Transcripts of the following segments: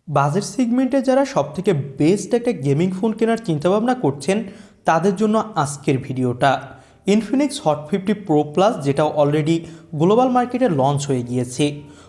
Budget সেগমেন্টে যারা সবথেকে বেস্ট একটা গেমিং ফোন কেনার চিন্তাভাবনা করছেন তাদের জন্য আজকের ভিডিওটা। ইনফিনিক্স হট 50 প্রো প্লাস, যেটা অলরেডি গ্লোবাল মার্কেটে লঞ্চ হয়ে গিয়েছে।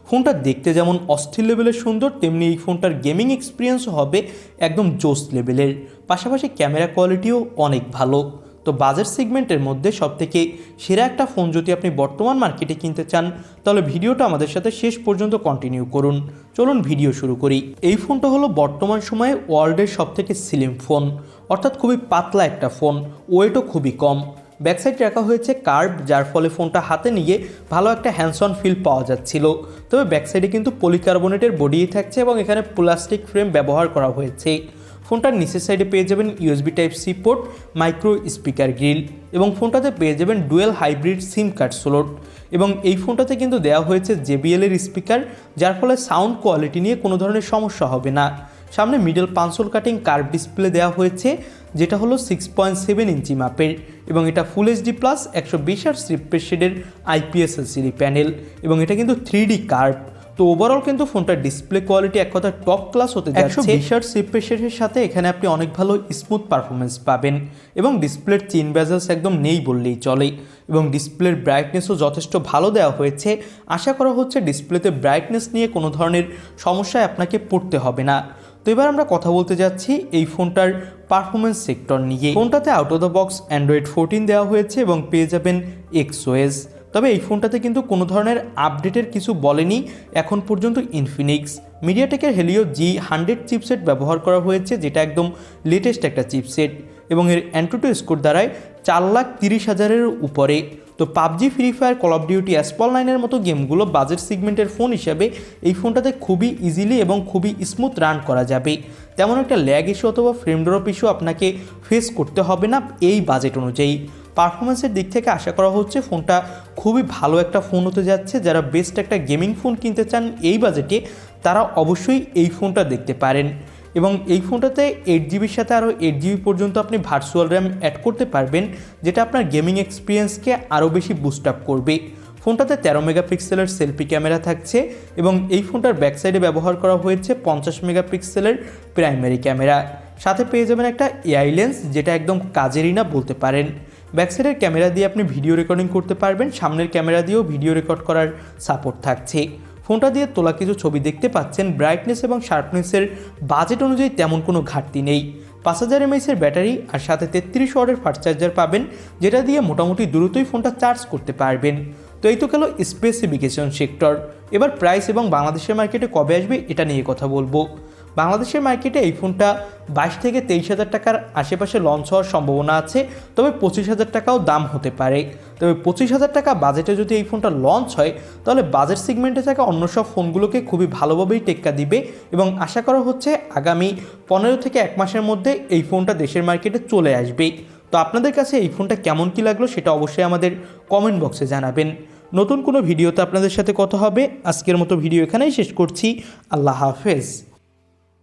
ফোনটা দেখতে যেমন অস্থির লেভেলের সুন্দর, তেমনি এই ফোনটার গেমিং এক্সপিরিয়েন্সও হবে একদম জোস লেভেলের। পাশাপাশি ক্যামেরা কোয়ালিটিও অনেক ভালো। তো বাজেট সেগমেন্টের মধ্যে সবথেকে সেরা একটা ফোন যদি আপনি বর্তমান মার্কেটে কিনতে চান, তাহলে ভিডিওটা আমাদের সাথে শেষ পর্যন্ত কন্টিনিউ করুন। চলুন ভিডিও শুরু করি। এই ফোনটা হলো বর্তমান সময়ে ওয়ার্ল্ডের সবথেকে স্লিম ফোন, অর্থাৎ খুবই পাতলা একটা ফোন, ওয়েটও খুবই কম। ব্যাকসাইড রাখা হয়েছে কার্ভ, যার ফলে ফোনটা হাতে নিয়ে ভালো একটা হ্যান্ডস অন ফিল পাওয়া যাচ্ছিল। তবে ব্যাকসাইডে কিন্তু পলিকার্বনেটের বডিই থাকছে এবং এখানে প্লাস্টিক ফ্রেম ব্যবহার করা হয়েছে। ফোনটার নিচের সাইডে পেয়ে যাবেন USB type C port, micro speaker grill, এবং ফোনটাতে পেয়ে যাবেন dual hybrid SIM card slot. এবং এই ফোনটাতে কিন্তু দেওয়া হয়েছে JBL এর স্পিকার, যার ফলে সাউন্ড কোয়ালিটি নিয়ে কোনো ধরনের সমস্যা হবে না। সামনে মিডল পানসোল কাটিং কার্ভ ডিসপ্লে দেওয়া হয়েছে, যেটা হলো 6.7 ইঞ্চি মাপের, এবং এটা full HD plus 120 hertz refresh রেটের IPS LCD প্যানেল, এবং এটা কিন্তু 3D কার্ভ। তো ওভারঅল কিন্তু ফোনটার ডিসপ্লে কোয়ালিটি এক কথা টপ ক্লাস হতে যাচ্ছে। 120 হার্টজ রিফ্রেশ রেটের সাথে এখানে আপনি অনেক ভালো স্মুথ পারফরমেন্স পাবেন, এবং ডিসপ্লের চিন বেজেলস একদম নেই বললেই চলে, এবং ডিসপ্লের ব্রাইটনেসও যথেষ্ট ভালো দেওয়া হয়েছে। আশা করা হচ্ছে ডিসপ্লেতে ব্রাইটনেস নিয়ে কোনো ধরনের সমস্যায় আপনাকে পড়তে হবে না। তো এবার আমরা কথা বলতে যাচ্ছি এই ফোনটার পারফরমেন্স সেক্টর নিয়ে। ফোনটাতে out of the box Android 14 দেওয়া হয়েছে এবং পেয়ে যাবেন XOS। তবে এই ফোনটাতে কিন্তু কোনো ধরনের আপডেটের কিছু বলেনি এখন পর্যন্ত ইনফিনিক্স। মিডিয়াটেকের হেলিও G100 চিপসেট ব্যবহার করা হয়েছে, যেটা একদম লেটেস্ট একটা চিপসেট, এবং এর অ্যান্টুটু স্কোর দাঁড়ায় 4,30,000-এর উপরে। তো PUBG, free fire, call of duty, Asphalt 9-এর মতো গেমগুলো বাজেট সেগমেন্টের ফোন হিসাবে এই ফোনটাতে খুবই ইজিলি এবং খুবই স্মুথ রান করা যাবে। তেমন একটা ল্যাগ ইস্যু অথবা ফ্রেম ড্রপ ইস্যু আপনাকে ফেস করতে হবে না এই বাজেট অনুযায়ী। পারফরমেন্সের দিক থেকে আশা করা হচ্ছে ফোনটা খুবই ভালো একটা ফোন হতে যাচ্ছে। যারা বেস্ট একটা গেমিং ফোন কিনতে চান এই বাজেটে, তারা অবশ্যই এই ফোনটা দেখতে পারেন। এবং এই ফোনটাতে 8GBর সাথে আরও 8GB পর্যন্ত আপনি ভার্চুয়াল র্যাম অ্যাড করতে পারবেন, যেটা আপনার গেমিং এক্সপিরিয়েন্সকে আরও বেশি বুস্ট আপ করবে। ফোনটাতে 13 মেগাপিক্সেলের সেলফি ক্যামেরা থাকছে, এবং এই ফোনটার ব্যাকসাইডে ব্যবহার করা হয়েছে 50 মেগাপিক্সেলের প্রাইমারি ক্যামেরা। সাথে পেয়ে যাবেন একটা AI লেন্স, যেটা একদম কাজেরই না বলতে পারেন। ব্যাকসাইডের ক্যামেরা দিয়ে আপনি ভিডিও রেকর্ডিং করতে পারবেন, সামনের ক্যামেরা দিয়েও ভিডিও রেকর্ড করার সাপোর্ট থাকছে। ফোনটা দিয়ে তোলা কিছু ছবি দেখতে পাচ্ছেন। ব্রাইটনেস এবং শার্পনেসের বাজেট অনুযায়ী তেমন কোনো ঘাটতি নেই। 5000 mAh ব্যাটারি আর সাথে 33 ওয়াটের ফাস্ট চার্জার পাবেন, যেটা দিয়ে মোটামুটি দ্রুতই ফোনটা চার্জ করতে পারবেন। তো এই তো গেল স্পেসিফিকেশন সেক্টর। এবার প্রাইস এবং বাংলাদেশের মার্কেটে কবে আসবে এটা নিয়ে কথা বলবো। বাংলাদেশের মার্কেটে এই ফোনটা 22 থেকে 23,000 টাকার আশেপাশে লঞ্চ হওয়ার সম্ভাবনা আছে, তবে 25,000 টাকাও দাম হতে পারে। তবে 25,000 টাকা বাজেটে যদি এই ফোনটা লঞ্চ হয়, তাহলে বাজেট সেগমেন্টে থাকা অন্য সব ফোনগুলোকে খুবই ভালোভাবেই টেক্কা দিবে, এবং আশা করা হচ্ছে আগামী 15 থেকে 1 মাসের মধ্যে এই ফোনটা দেশের মার্কেটে চলে আসবে। তো আপনাদের কাছে এই ফোনটা কেমন কি লাগলো সেটা অবশ্যই আমাদের কমেন্ট বক্সে জানাবেন। নতুন কোনো ভিডিওতে আপনাদের সাথে কথা হবে। আজকের মতো ভিডিও এখানেই শেষ করছি। আল্লাহ হাফেজ।